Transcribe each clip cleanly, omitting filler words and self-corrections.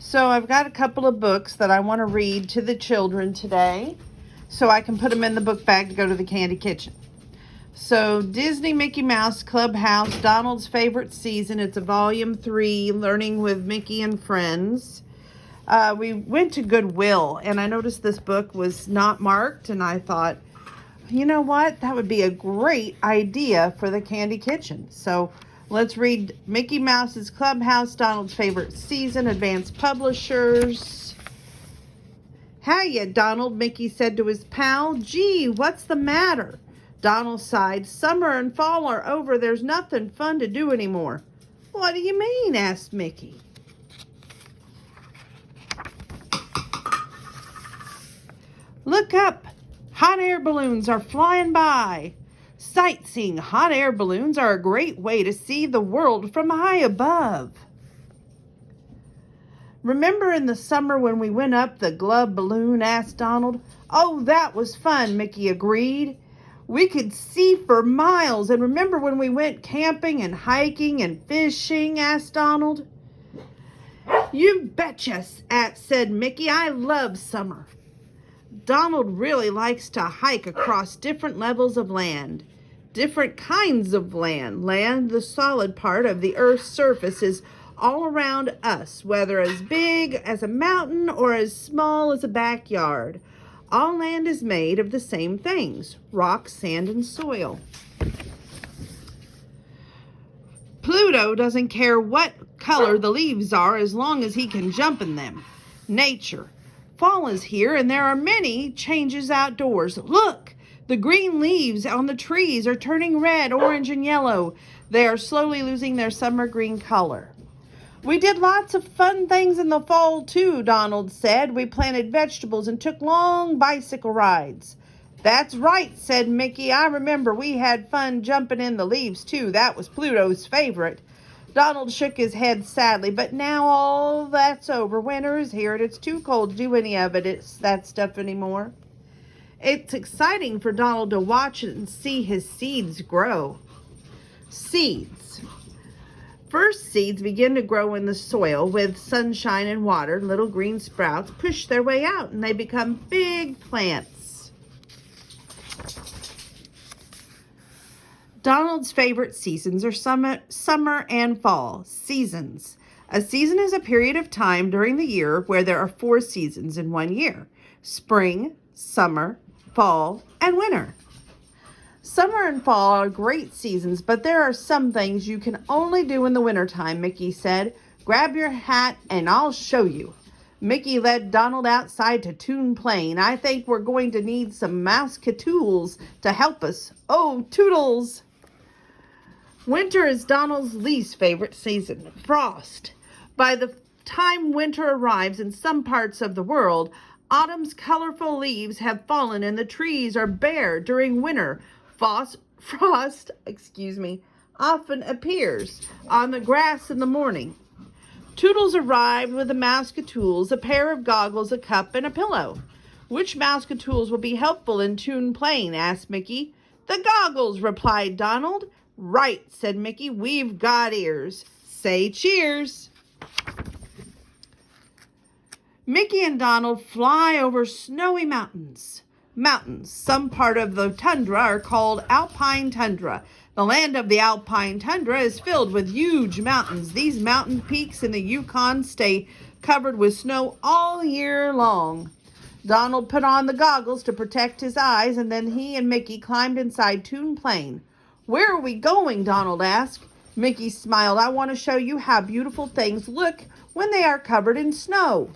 So I've got a couple of books that I want to read to the children today so I can put them in the book bag to go to the candy kitchen. So Disney Mickey Mouse Clubhouse, Donald's Favorite Season. It's a volume 3, Learning with Mickey and Friends. We went to Goodwill and I noticed this book was not marked, and I thought, you know what? That would be a great idea for the candy kitchen. So let's read Mickey Mouse's Clubhouse, Donald's Favorite Season, Advanced Publishers. Hiya, Donald, Mickey said to his pal. Gee, what's the matter? Donald sighed. Summer and fall are over. There's nothing fun to do anymore. What do you mean? Asked Mickey. Look up. Hot air balloons are flying by. Sightseeing hot air balloons are a great way to see the world from high above. Remember in the summer when we went up the glove balloon? Asked Donald. Oh, that was fun, Mickey agreed. We could see for miles. And remember when we went camping and hiking and fishing? Asked Donald. You betcha, said Mickey. I love summer. Donald really likes to hike across different levels of land, different kinds of land. Land, the solid part of the earth's surface, is all around us, whether as big as a mountain or as small as a backyard. All land is made of the same things: rock, sand, and soil. Pluto doesn't care what color the leaves are as long as he can jump in them. Nature. Fall is here, and there are many changes outdoors. Look, the green leaves on the trees are turning red, orange, and yellow. They are slowly losing their summer green color. We did lots of fun things in the fall, too, Donald said. We planted vegetables and took long bicycle rides. That's right, said Mickey. I remember we had fun jumping in the leaves, too. That was Pluto's favorite. Donald shook his head sadly. But now all that's over. Winter is here, and it's too cold to do any of that stuff anymore. It's exciting for Donald to watch and see his seeds grow. Seeds. First, seeds begin to grow in the soil with sunshine and water. Little green sprouts push their way out, and they become big plants. Donald's favorite seasons are summer and fall. Seasons. A season is a period of time during the year where there are 4 seasons in one year: spring, summer, fall, and winter. Summer and fall are great seasons, but there are some things you can only do in the wintertime, Mickey said. Grab your hat and I'll show you. Mickey led Donald outside to Toon Plain. I think we're going to need some mouse-catools to help us. Oh, toodles! Winter is Donald's least favorite season. Frost. By the time winter arrives in some parts of the world, autumn's colorful leaves have fallen and the trees are bare. During winter, frost often appears on the grass in the morning. Toodles arrived with the mouse-catools, a pair of goggles, a cup, and a pillow. Which mouse-catools will be helpful in Toon Plain? Asked Mickey. The goggles, replied Donald. Right, said Mickey. We've got ears. Say cheers. Mickey and Donald fly over snowy mountains. Some part of the tundra are called alpine tundra. The land of the alpine tundra is filled with huge mountains. These mountain peaks in the Yukon stay covered with snow all year long. Donald put on the goggles to protect his eyes, and then he and Mickey climbed inside Toon Plain. Where are we going? Donald asked. Mickey smiled. I want to show you how beautiful things look when they are covered in snow.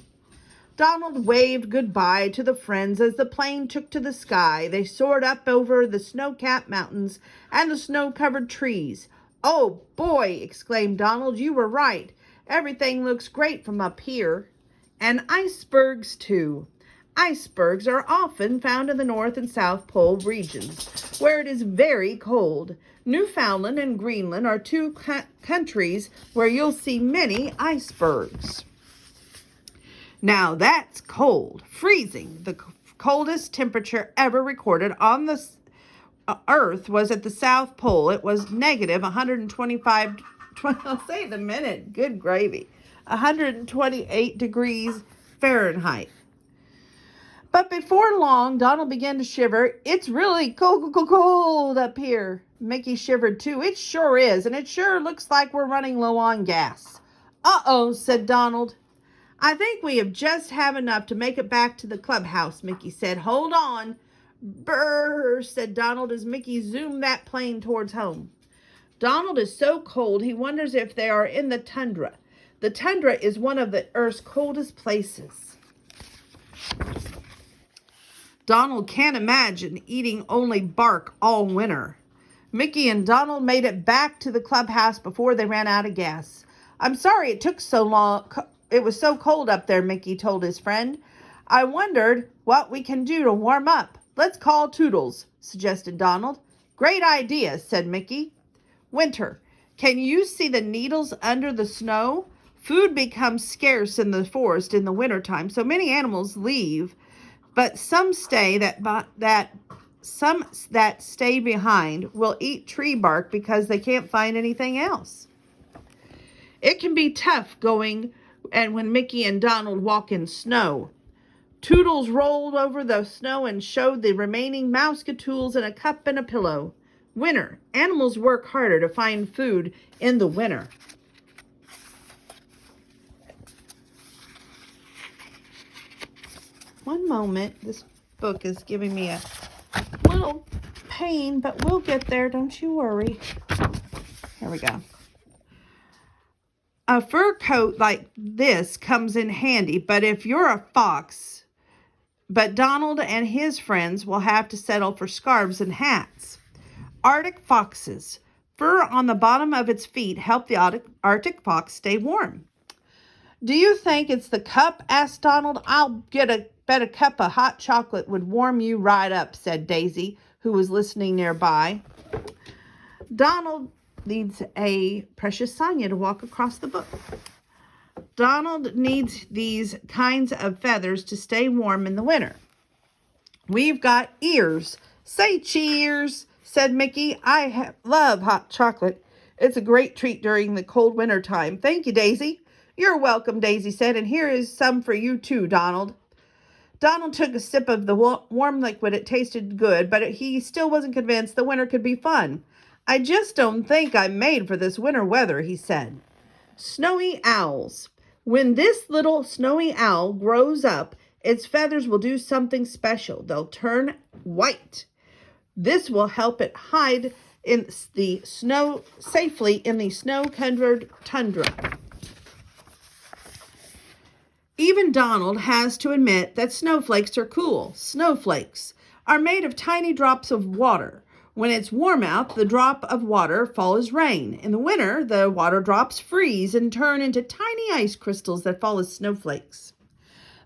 Donald waved goodbye to the friends as the plane took to the sky. They soared up over the snow-capped mountains and the snow-covered trees. Oh, boy, exclaimed Donald, you were right. Everything looks great from up here. And icebergs, too. Icebergs are often found in the North and South Pole regions, where it is very cold. Newfoundland and Greenland are 2 countries where you'll see many icebergs. Now that's cold, freezing. The coldest temperature ever recorded on the Earth was at the South Pole. It was negative 125, I'll say it in a minute, good gravy. 128 degrees Fahrenheit. But before long, Donald began to shiver. It's really cold up here. Mickey shivered too. It sure is, and it sure looks like we're running low on gas. Uh-oh, said Donald. I think we have just have enough to make it back to the clubhouse, Mickey said. Hold on. Brrr, said Donald as Mickey zoomed that plane towards home. Donald is so cold he wonders if they are in the tundra. The tundra is one of the Earth's coldest places. Donald can't imagine eating only bark all winter. Mickey and Donald made it back to the clubhouse before they ran out of gas. I'm sorry it took so long. It was so cold up there, Mickey told his friend. I wondered what we can do to warm up. Let's call Toodles, suggested Donald. Great idea, said Mickey. Winter. Can you see the needles under the snow? Food becomes scarce in the forest in the wintertime, so many animals leave. But some stay some that stay behind will eat tree bark because they can't find anything else. It can be tough going and when Mickey and Donald walk in snow. Toodles rolled over the snow and showed the remaining mouse-tools in a cup and a pillow. Winter. Animals work harder to find food in the winter. One moment, this book is giving me a little pain, but we'll get there, don't you worry. Here we go. A fur coat like this comes in handy, but if you're a fox, but Donald and his friends will have to settle for scarves and hats. Arctic foxes. Fur on the bottom of its feet help the Arctic fox stay warm. Do you think it's the cup? Asked Donald. I'll bet a cup of hot chocolate would warm you right up, said Daisy, who was listening nearby. Donald needs a precious Sonia to walk across the book. Donald needs these kinds of feathers to stay warm in the winter. We've got ears. Say cheers, said Mickey. I love hot chocolate. It's a great treat during the cold winter time. Thank you, Daisy. You're welcome, Daisy said, and here is some for you too, Donald. Donald took a sip of the warm liquid. It tasted good, but he still wasn't convinced the winter could be fun. I just don't think I'm made for this winter weather, he said. Snowy owls. When this little snowy owl grows up, its feathers will do something special. They'll turn white. This will help it hide in the snow safely in the snow-covered tundra. Even Donald has to admit that snowflakes are cool. Snowflakes are made of tiny drops of water. When it's warm out, the drop of water falls as rain. In the winter, the water drops freeze and turn into tiny ice crystals that fall as snowflakes.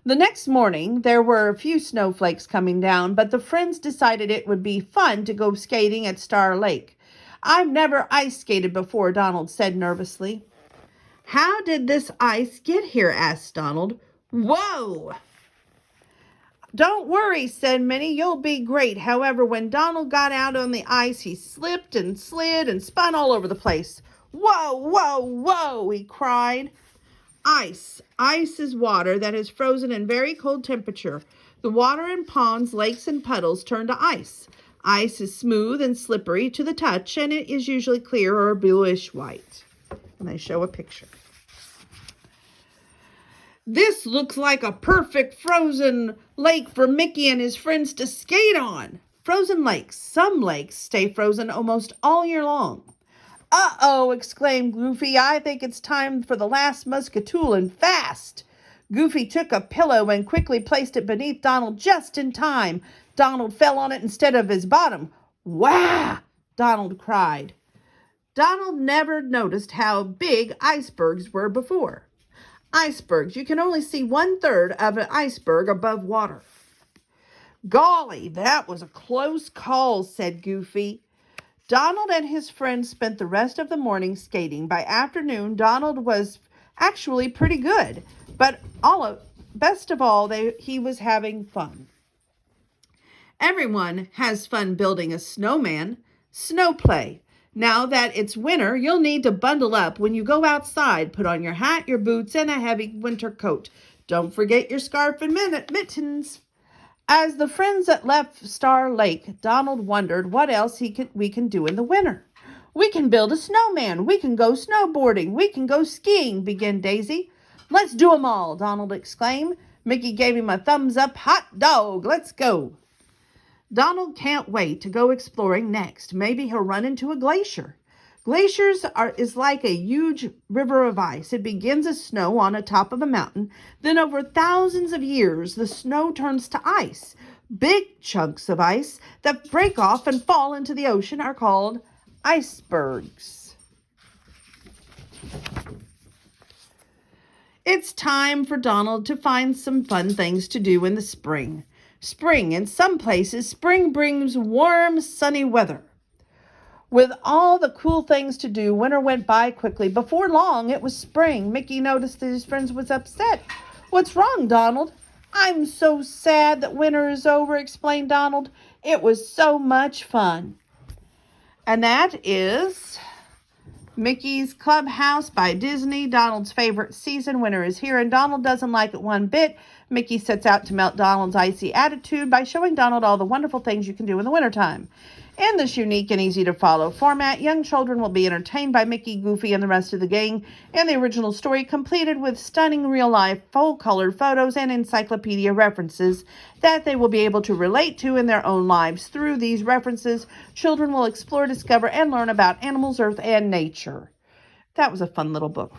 The next morning, there were a few snowflakes coming down, but the friends decided it would be fun to go skating at Star Lake. I've never ice skated before, Donald said nervously. How did this ice get here? Asked Donald. Whoa! Don't worry, said Minnie. You'll be great. However, when Donald got out on the ice, he slipped and slid and spun all over the place. Whoa, whoa, whoa, he cried. Ice. Ice is water that is frozen in very cold temperature. The water in ponds, lakes, and puddles turn to ice. Ice is smooth and slippery to the touch, and it is usually clear or bluish white. And they show a picture. This looks like a perfect frozen lake for Mickey and his friends to skate on. Frozen lakes. Some lakes stay frozen almost all year long. Uh-oh, exclaimed Goofy. I think it's time for the last musketool and fast. Goofy took a pillow and quickly placed it beneath Donald just in time. Donald fell on it instead of his bottom. Wah! Donald cried. Donald never noticed how big icebergs were before. Icebergs. You can only see 1/3 of an iceberg above water. Golly, that was a close call, said Goofy. Donald and his friends spent the rest of the morning skating. By afternoon, Donald was actually pretty good, but best of all, he was having fun. Everyone has fun building a snowman. Snow play. Now that it's winter, you'll need to bundle up when you go outside. Put on your hat, your boots, and a heavy winter coat. Don't forget your scarf and mittens. As the friends left Star Lake, Donald wondered what else we can do in the winter. We can build a snowman. We can go snowboarding. We can go skiing, began Daisy. Let's do 'em all, Donald exclaimed. Mickey gave him a thumbs up. Hot dog, let's go. Donald can't wait to go exploring next. Maybe he'll run into a glacier. Glaciers is like a huge river of ice. It begins as snow on the top of a mountain. Then over thousands of years, the snow turns to ice. Big chunks of ice that break off and fall into the ocean are called icebergs. It's time for Donald to find some fun things to do in the spring. Spring, in some places, spring brings warm, sunny weather. With all the cool things to do, winter went by quickly. Before long, it was spring. Mickey noticed that his friend was upset. What's wrong, Donald? I'm so sad that winter is over, explained Donald. It was so much fun. And that is Mickey's Clubhouse by Disney, Donald's favorite season. Winter is here, and Donald doesn't like it one bit. Mickey sets out to melt Donald's icy attitude by showing Donald all the wonderful things you can do in the wintertime. In this unique and easy-to-follow format, young children will be entertained by Mickey, Goofy, and the rest of the gang, and the original story completed with stunning real-life, full-colored photos and encyclopedia references that they will be able to relate to in their own lives. Through these references, children will explore, discover, and learn about animals, earth, and nature. That was a fun little book.